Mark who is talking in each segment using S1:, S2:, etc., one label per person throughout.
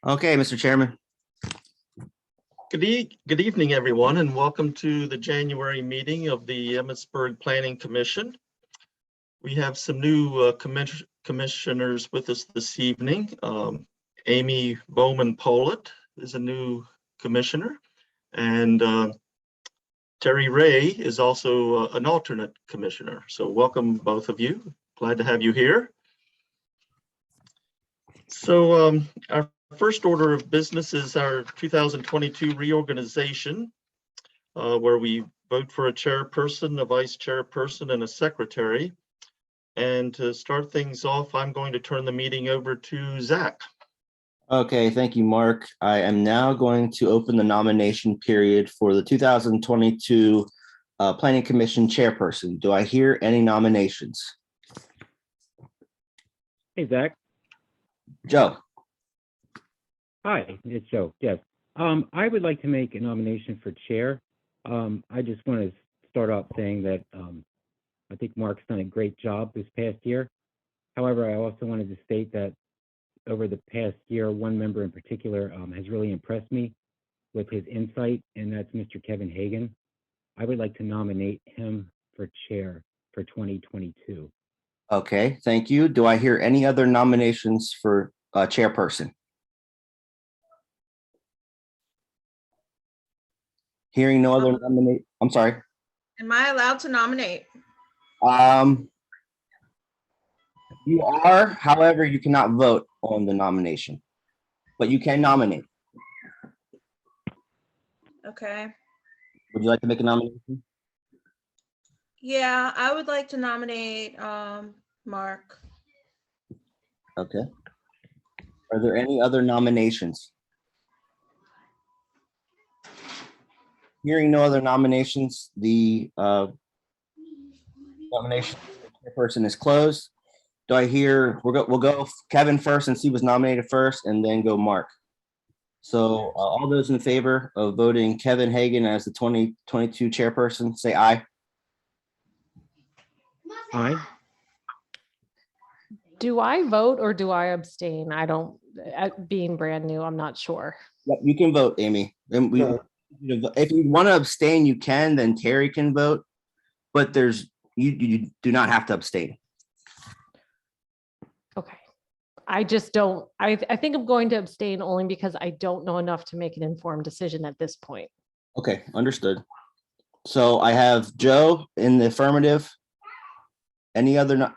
S1: Okay, Mr. Chairman.
S2: Good evening, everyone, and welcome to the January meeting of the Emmitsburg Planning Commission. We have some new commissioners with us this evening. Amy Bowman-Pollitt is a new commissioner, and Terry Ray is also an alternate commissioner. So welcome, both of you. Glad to have you here. So our first order of business is our 2022 reorganization, where we vote for a chairperson, a vice chairperson, and a secretary. And to start things off, I'm going to turn the meeting over to Zach.
S1: Okay, thank you, Mark. I am now going to open the nomination period for the 2022 Planning Commission chairperson. Do I hear any nominations?
S3: Hey, Zach.
S1: Joe.
S3: Hi, it's Joe. Yes. I would like to make a nomination for chair. I just want to start off saying that I think Mark's done a great job this past year. However, I also wanted to state that over the past year, one member in particular has really impressed me with his insight, and that's Mr. Kevin Hagan. I would like to nominate him for chair for 2022.
S1: Okay, thank you. Do I hear any other nominations for chairperson? Hearing no other nominate. I'm sorry.
S4: Am I allowed to nominate?
S1: You are, however, you cannot vote on the nomination, but you can nominate.
S4: Okay.
S1: Would you like to make a nomination?
S4: Yeah, I would like to nominate Mark.
S1: Okay. Are there any other nominations? Hearing no other nominations, the nomination person is closed. Do I hear, we'll go Kevin first since he was nominated first, and then go Mark. So all those in favor of voting Kevin Hagan as the 2022 chairperson, say aye.
S3: Aye.
S5: Do I vote or do I abstain? I don't, being brand new, I'm not sure.
S1: Yep, you can vote, Amy. And if you want to abstain, you can, then Terry can vote, but you do not have to abstain.
S5: Okay. I just don't, I think I'm going to abstain only because I don't know enough to make an informed decision at this point.
S1: Okay, understood. So I have Joe in the affirmative. Any other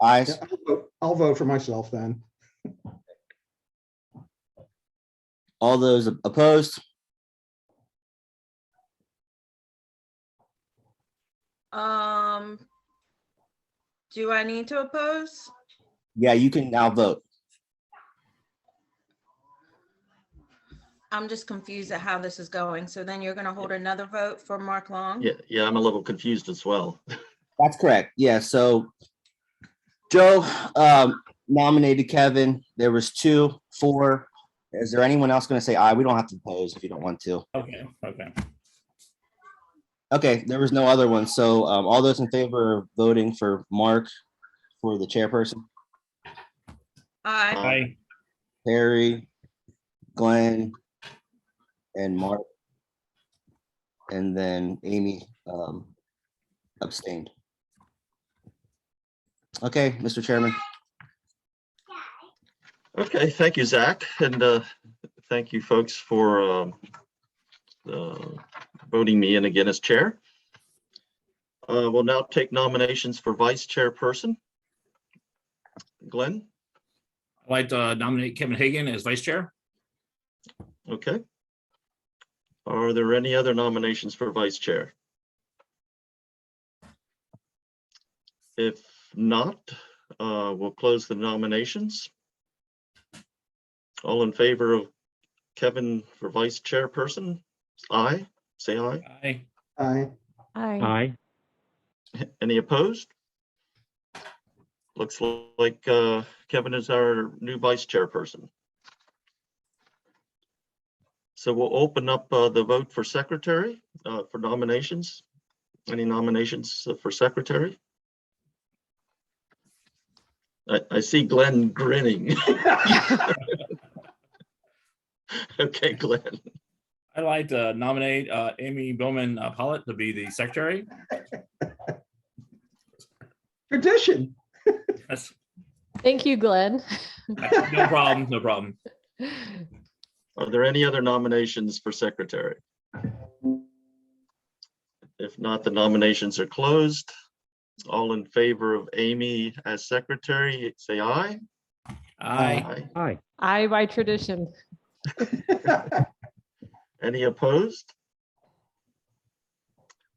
S1: ayes?
S6: Yeah, I'll vote for myself then.
S1: All those opposed?
S4: Do I need to oppose?
S1: Yeah, you can now vote.
S4: I'm just confused at how this is going. So then you're going to hold another vote for Mark Long?
S2: Yeah, I'm a little confused as well.
S1: That's correct. Yeah, so Joe nominated Kevin. There was 2, 4. Is there anyone else going to say aye? We don't have to oppose if you don't want to. Okay, there was no other one. So all those in favor of voting for Mark for the chairperson?
S4: Aye.
S1: Terry, Glenn, and Mark. And then Amy abstained. Okay, Mr. Chairman.
S2: Okay, thank you, Zach, and thank you, folks, for voting me in again as chair. We'll now take nominations for vice chairperson. Glenn?
S7: I'd like to nominate Kevin Hagan as vice chair.
S2: Okay. Are there any other nominations for vice chair? If not, we'll close the nominations. All in favor of Kevin for vice chairperson? Aye. Say aye.
S7: Aye.
S6: Aye.
S3: Aye.
S2: Any opposed? Looks like Kevin is our new vice chairperson. So we'll open up the vote for secretary for nominations. Any nominations for secretary? I see Glenn grinning. Okay, Glenn.
S7: I'd like to nominate Amy Bowman Pollitt to be the secretary.
S6: Tradition.
S7: That's
S5: Thank you, Glenn.
S7: no problem, no problem.
S2: Are there any other nominations for secretary? If not, the nominations are closed. All in favor of Amy as secretary, say aye.
S7: Aye.
S3: Hi.
S5: I, by tradition.
S2: Any opposed?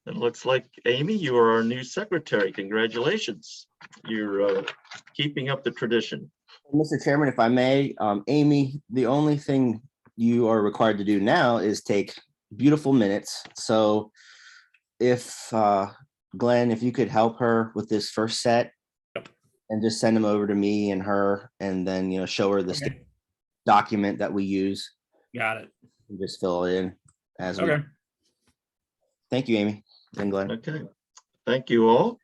S2: It looks like, Amy, you are our new secretary. Congratulations. You're keeping up the tradition.
S1: Mr. Chairman, if I may, Amy, the only thing you are required to do now is take beautiful minutes. So if Glenn, if you could help her with this first set and just send them over to me and her, and then, show her the
S7: Okay.
S1: document that we use
S7: Got it.
S1: and just fill it in as we.
S7: Okay.
S1: Thank you, Amy and Glenn.
S2: Okay, thank you all.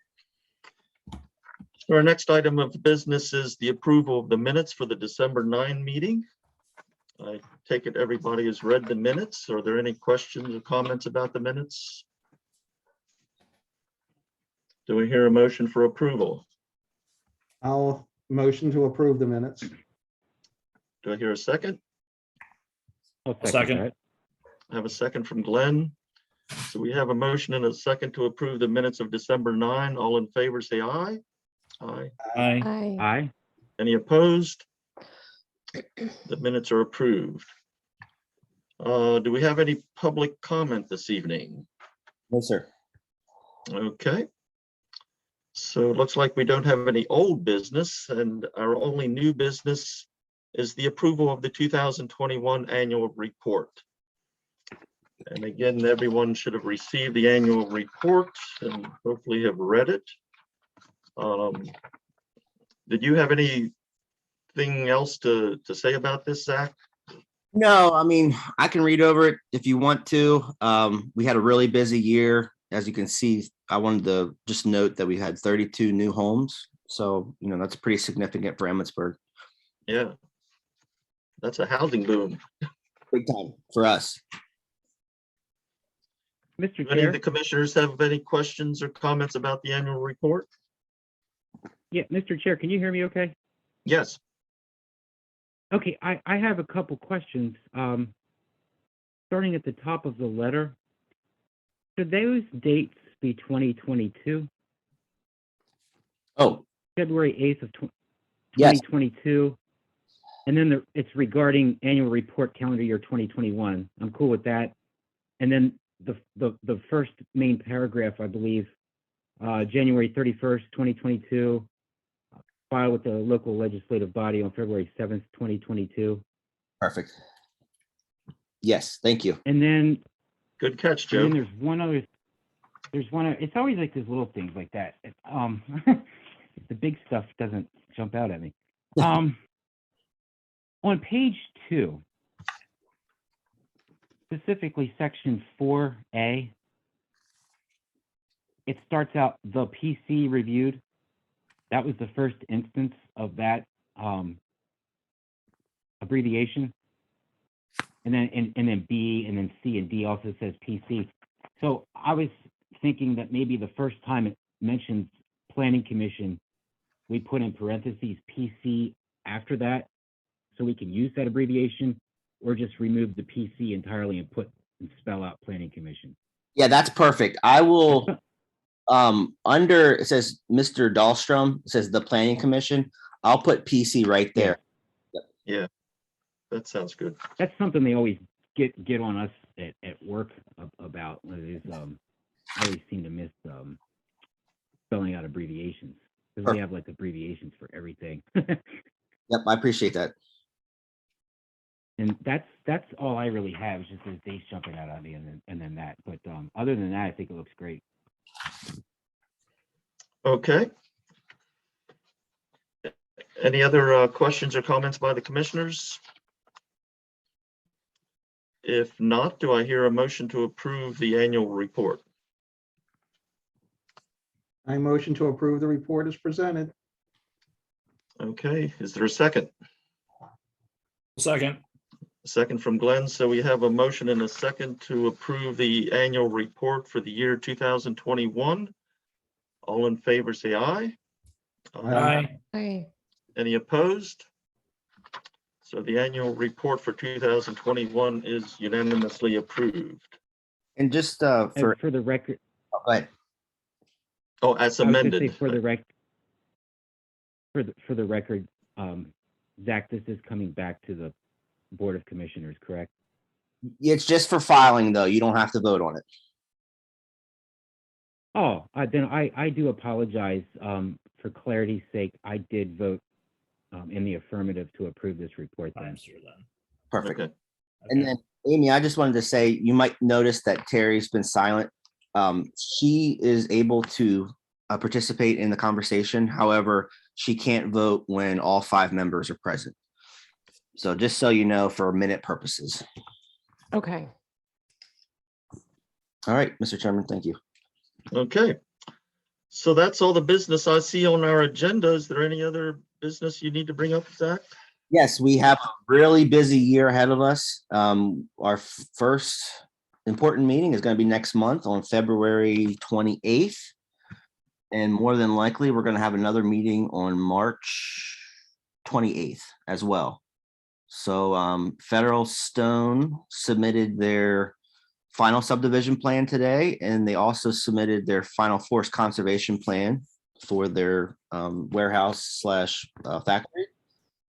S2: So our next item of business is the approval of the minutes for the December 9 meeting. I take it everybody has read the minutes. Are there any questions or comments about the minutes? Do we hear a motion for approval?
S6: I'll motion to approve the minutes.
S2: Do I hear a second?
S3: I'll
S7: Second.
S3: that.
S2: I have a second from Glenn. So we have a motion and a second to approve the minutes of December 9. All in favor, say aye. Aye.
S7: Aye.
S5: I,
S3: Aye.
S2: Any opposed? The minutes are approved. Do we have any public comment this evening?
S1: No, sir.
S2: Okay. So it looks like we don't have any old business, and our only new business is the approval of the 2021 annual report. And again, everyone should have received the annual report and hopefully have read it. Did you have anything else to say about this, Zach?
S1: No, I mean, I can read over it if you want to. We had a really busy year. As you can see, I wanted to just note that we had 32 new homes. So, that's pretty significant for Emmitsburg.
S2: Yeah. That's a housing boom.
S1: Big time for us.
S3: Mr.
S2: Do any of the
S3: Chair?
S2: commissioners have any questions or comments about the annual report?
S3: Yeah, Mr. Chair, can you hear me okay?
S2: Yes.
S3: Okay, I have a couple questions. Starting at the top of the letter, should those dates be 2022?
S1: Oh,
S3: February 8th of
S1: yes.
S3: 2022? And then it's regarding annual report calendar year 2021. I'm cool with that. And then the first main paragraph, I believe, January 31st, 2022, filed with the local legislative body on February 7th, 2022.
S1: Perfect. Yes, thank you.
S3: And then,
S2: Good catch,
S3: and
S2: Joe.
S3: then there's one, it's always like these little things like that. The big stuff doesn't jump out at me. On page 2, specifically section 4A, it starts out the PC reviewed. That was the first instance of that abbreviation. And then B and then C and D also says PC. So I was thinking that maybe the first time it mentions Planning Commission, we put in parentheses PC after that, so we can use that abbreviation, or just remove the PC entirely and spell out Planning Commission.
S1: Yeah, that's perfect. I will, under, it says Mr. Dahlstrom, it says the Planning Commission. I'll put PC right there.
S2: Yeah, that sounds good.
S3: That's something they always get on us at work about. Is I always seem to miss spelling out abbreviations, because we have like abbreviations for everything.
S1: Yep, I appreciate that.
S3: And that's all I really have, is just those dates jumping out at me, and then that. But other than that, I think it looks great.
S2: Okay. Any other questions or comments by the commissioners? If not, do I hear a motion to approve the annual report?
S6: I motion to approve the report as presented.
S2: Okay, is there a second?
S7: Second.
S2: Second from Glenn. So we have a motion and a second to approve the annual report for the year 2021. All in favor, say aye.
S7: Aye.
S5: Aye.
S2: Any opposed? So the annual report for 2021 is unanimously approved.
S1: And just
S3: And
S1: for,
S3: for the record,
S1: oh, go ahead.
S2: Oh, as
S3: I was gonna say
S2: amended.
S3: for the record, Zach, this is coming back to the Board of Commissioners, correct?
S1: It's just for filing, though. You don't have to vote on it.
S3: Oh, then I do apologize. For clarity's sake, I did vote in the affirmative to approve this report then.
S7: I'm sure then.
S1: Perfect.
S2: Okay.
S1: And
S7: Okay.
S1: then, Amy, I just wanted to say, you might notice that Terry's been silent. She is able to participate in the conversation. However, she can't vote when all 5 members are present. So just so you know, for minute purposes.
S5: Okay.
S1: All right, Mr. Chairman, thank you.
S2: Okay. So that's all the business I see on our agenda. Is there any other business you need to bring up, Zach?
S1: Yes, we have a really busy year ahead of us. Our first important meeting is going to be next month on February 28th. And more than likely, we're going to have another meeting on March 28th as well. So Federal Stone submitted their final subdivision plan today, and they also submitted their final forest conservation plan for their warehouse / factory.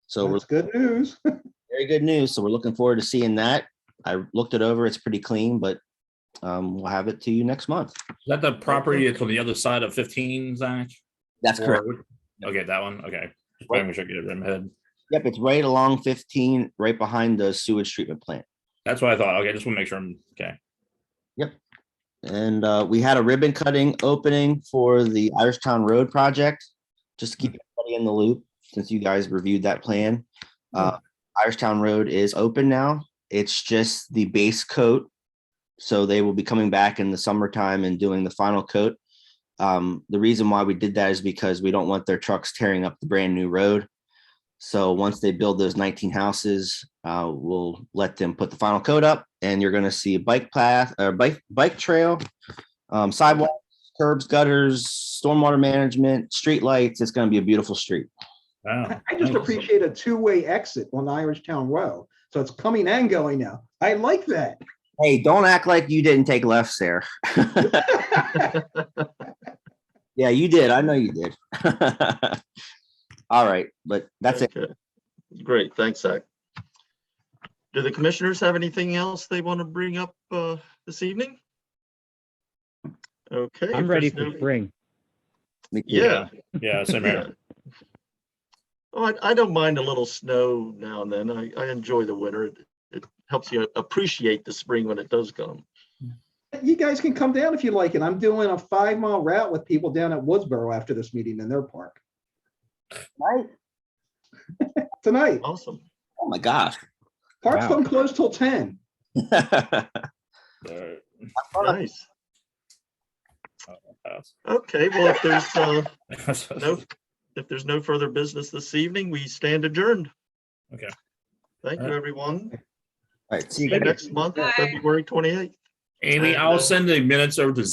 S1: So we're
S6: That's good news.
S1: very good news. So we're looking forward to seeing that. I looked it over. It's pretty clean, but we'll have it to you next month.
S7: Is that the property that's on the other side of 15, Zach?
S1: That's correct.
S7: Okay, that one. Okay. Just making sure I get it in my head.
S1: Yep, it's right along 15, right behind the sewage treatment plant.
S7: That's what I thought. Okay, just want to make sure I'm okay.
S1: And we had a ribbon cutting opening for the Irishtown Road project, just to keep everybody in the loop, since you guys reviewed that plan. Irishtown Road is open now. It's just the base coat. So they will be coming back in the summertime and doing the final coat. The reason why we did that is because we don't want their trucks tearing up the brand new road. So once they build those 19 houses, we'll let them put the final coat up, and you're going to see a bike path or bike trail, sidewalks, curbs, gutters, stormwater management, street lights. It's going to be a beautiful street.
S7: Wow.
S6: I just
S7: nice.
S6: appreciate a 2-way exit on Irishtown Road. So it's coming and going now. I like that.
S1: Hey, don't act like you didn't take lefts there. Yeah, you did. I know you did. All right, but that's it.
S2: Okay. Great. Thanks, Zach. Do the commissioners have anything else they want to bring up this evening? Okay.
S3: I'm
S2: if
S3: ready
S2: there's
S3: for
S2: no-
S3: spring.
S1: Me too.
S2: Yeah.
S7: Yeah, same here.
S2: Oh, I don't mind a little snow now and then. I enjoy the winter. It helps you appreciate the spring when it does come.
S6: You guys can come down if you like it. I'm doing a 5-mile route with people down at Woodsboro after this meeting in their park
S1: Right?
S6: tonight.
S2: Awesome.
S1: Oh my gosh.
S6: Parks
S3: Wow.
S6: don't close till 10.
S2: Nice. Okay. Well, if there's no further business this evening, we stand adjourned.
S7: Okay.
S2: Thank you,
S7: All right.
S2: everyone.
S1: All right, see
S2: See
S1: you
S2: you
S1: guys.
S2: next month, February 28th.
S7: Amy, I'll send the minutes over to